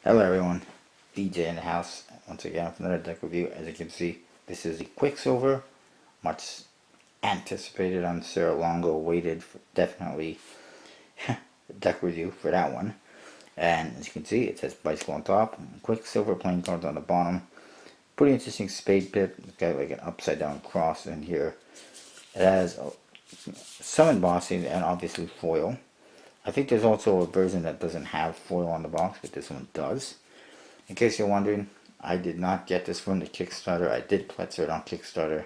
Hello everyone, DJ in the house once again with another deck review. As you can see, this is the Quicksilver, much anticipated. I'm sure Longo waited for definitely deck review for that one. And as you can see, it says bicycle on top, Quicksilver playing cards on the bottom. Pretty interesting spade pit. It's got like an upside down cross in here. It has some embossing and obviously foil. I think there's also a version that doesn't have foil on the box, but this one does. In case you're wondering, I did not get this from the Kickstarter. I did pledge it on Kickstarter.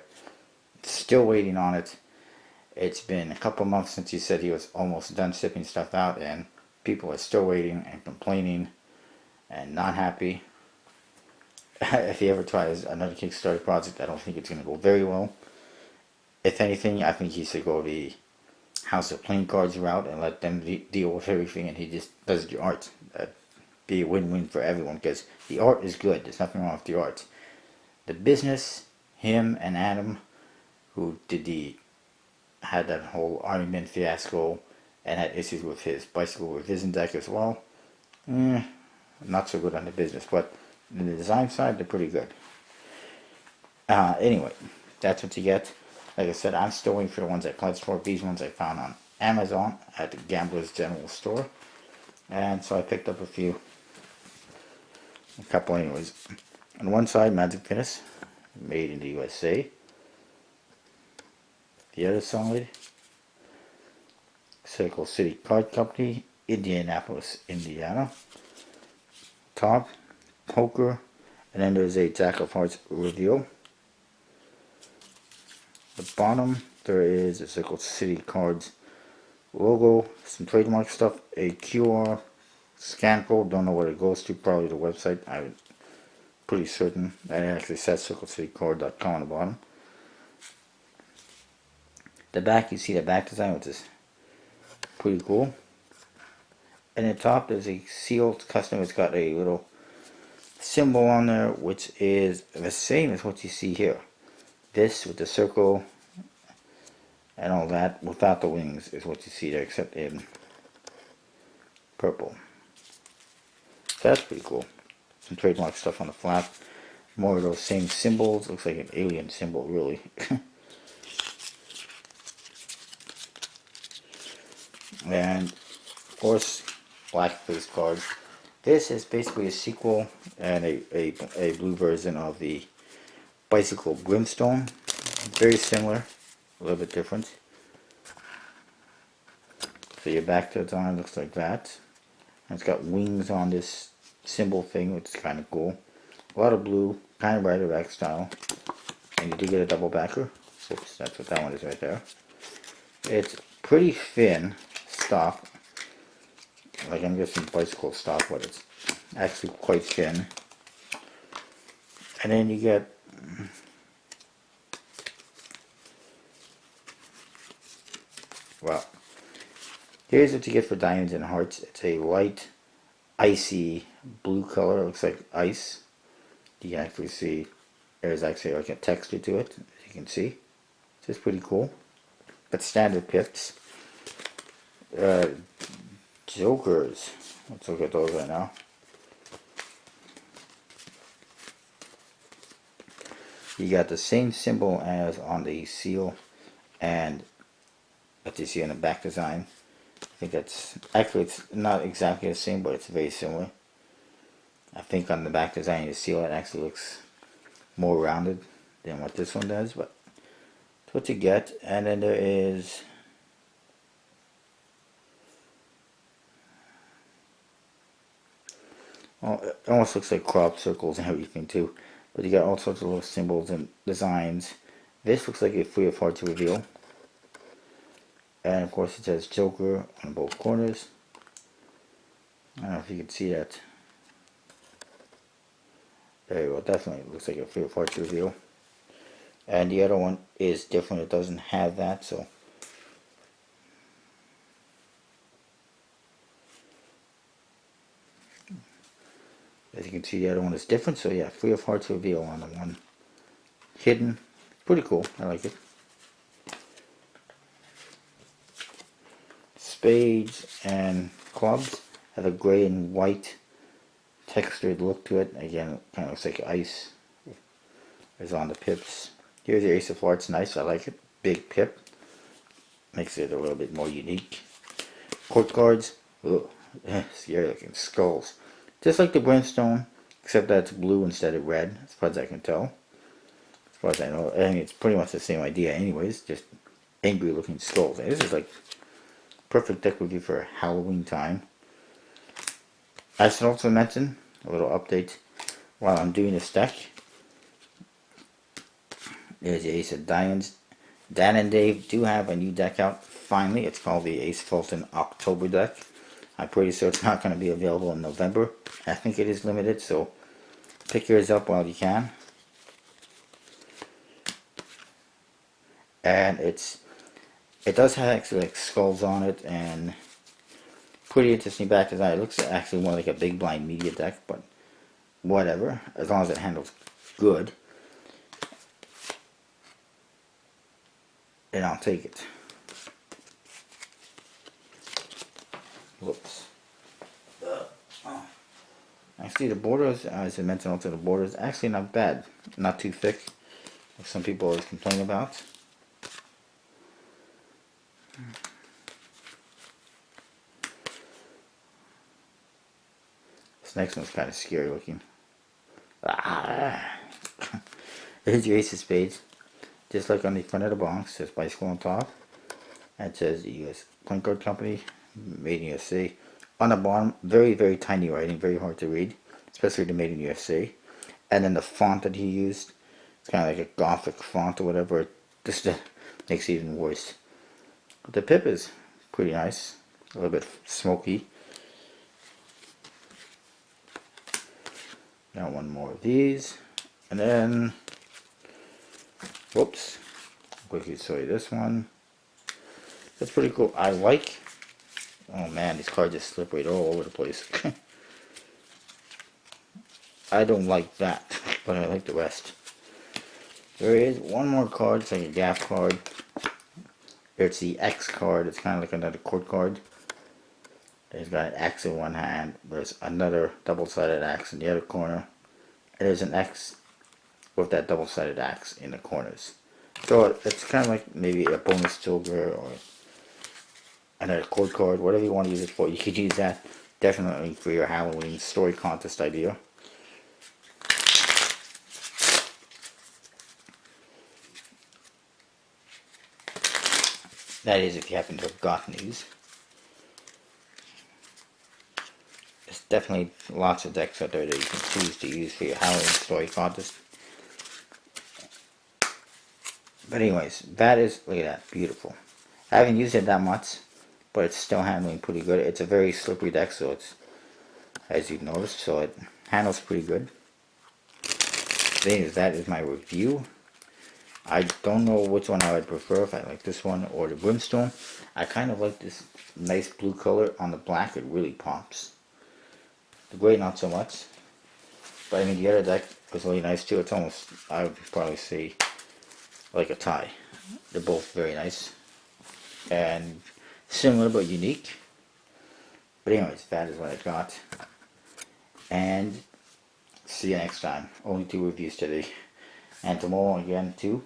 Still waiting on it. It's been a couple months since he said he was almost done shipping stuff out, and people are still waiting and complaining and not happy. If he ever tries another Kickstarter project, I don't think it's going to go very well. If anything, I think he should go the House of Playing Cards route and let them deal with everything, and he just does the art. That'd be a win-win for everyone, because the art is good. There's nothing wrong with the art. The business, him and Adam, who had that whole Iron Man fiasco and had issues with his bicycle revision deck as well. Not so good on the business, but the design side, they're pretty good. Anyway, that's what you get. Like I said, I'm still waiting for the ones I pledged for. These ones I found on Amazon at the Gambler's General Store. And so I picked up a couple anyways. On one side, Magic Finish, made in the USA. The other side, Circle City Card Company, Indianapolis, Indiana. Top, Poker, and then there's a Jack of Hearts reveal. The bottom, there is a Circle City Cards logo, some trademark stuff, a QR scan code, don't know what it goes to, probably the website. I'm pretty certain that it actually says CircleCityCard.com on the bottom. The back, you see the back design, which is pretty cool. And at the top, there's a sealed custom. It's got a little symbol on there, which is the same as what you see here. This with the circle and all that without the wings is what you see there, except in purple. So that's pretty cool. Some trademark stuff on the flap. More of those same symbols. Looks like an alien symbol, really. And of course, black face cards. This is basically a sequel and a blue version of the Bicycle Brimstone. Very similar, a little bit different. So your back design looks like that. And it's got wings on this symbol thing, which is kind of cool. A lot of blue, kind of rider back style. And you do get a double backer. Oops, that's what that one is right there. It's pretty thin stock. Like I'm guessing bicycle stock, but it's actually quite thin. And then you get well, here's what you get for Diamonds and Hearts. It's a light, icy blue color. It looks like ice. You can actually see there's actually like a texture to it, as you can see. It's just pretty cool. But standard pits. Jokers. Let's look at those right now. You got the same symbol as on the seal and that you see on the back design. I think that's actually, it's not exactly the same, but it's very similar. I think on the back design the seal it actually looks more rounded than what this one does, but that's what you get. And then there is it almost looks like crop circles and everything too, but you got all sorts of little symbols and designs. This looks like a Free of Hearts reveal. And of course it says Joker on both corners. I don't know if you can see that. There you go, definitely looks like a Free of Hearts reveal. And the other one is different, it doesn't have that, so. As you can see, the other one is different, so yeah, Free of Hearts reveal on the one. Hidden, pretty cool, I like it. Spades and clubs have a gray and white textured look to it. Again, kind of looks like ice is on the pips. Here's the Ace of Hearts, nice, I like it. Big pip. Makes it a little bit more unique. Court cards, ugh, scary looking skulls. Just like the Brimstone, except that it's blue instead of red, as far as I can tell. As far as I know, I mean, it's pretty much the same idea anyways, just angry looking skulls. And this is like perfect deck review for Halloween time. I should also mention, a little update while I'm doing this deck. There's the Ace of Diamonds. Dan and Dave do have a new deck out, finally. It's called the Ace Fulton October deck. I'm pretty sure it's not going to be available in November. I think it is limited, so pick yours up while you can. And it does have actually like skulls on it and pretty interesting back design. It looks actually more like a big blind media deck, but whatever, as long as it handles good, then I'll take it. Whoops. Actually, the borders, as I mentioned, also the borders, actually not bad, not too thick, like some people always complain about. This next one's kind of scary looking. There's your Ace of Spades. Just like on the front of the box, says bicycle on top. And it says the U.S. Playing Card Company, made in USA. On the bottom, very, very tiny writing, very hard to read, especially the made in USA. And then the font that he used, it's kind of like a gothic font or whatever. Just makes it even worse. But the pip is pretty nice, a little bit smoky. Got one more of these, and then, whoops, quickly show you this one. That's pretty cool. I like, oh man, these cards just slip right all over the place. I don't like that, but I like the rest. There is one more card, it's like a gap card. It's the X card, it's kind of like another court card. It's got an X in one hand, there's another double-sided axe in the other corner. And there's an X with that double-sided axe in the corners. So it's kind of like maybe a bonus silver or another court card, whatever you want to use it for. You could use that definitely for your Halloween story contest idea. That is if you happen to have gotten these. There's definitely lots of decks out there that you can choose to use for your Halloween story contest. But anyways, that is, look at that, beautiful. I haven't used it that much, but it's still handling pretty good. It's a very slippery deck, so it's, as you've noticed, so it handles pretty good. Anyways, that is my review. I don't know which one I would prefer, if I like this one or the Brimstone. I kind of like this nice blue color on the black, it really pops. The gray not so much. But I mean the other deck was really nice too. It's almost, I would probably say, like a tie. They're both very nice. And similar but unique. But anyways, that is what I got. And see you next time. Only 2 reviews today. And tomorrow again 2.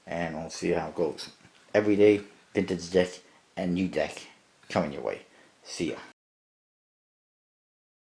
And we'll see how it goes. Every day, vintage deck and new deck coming your way. See ya.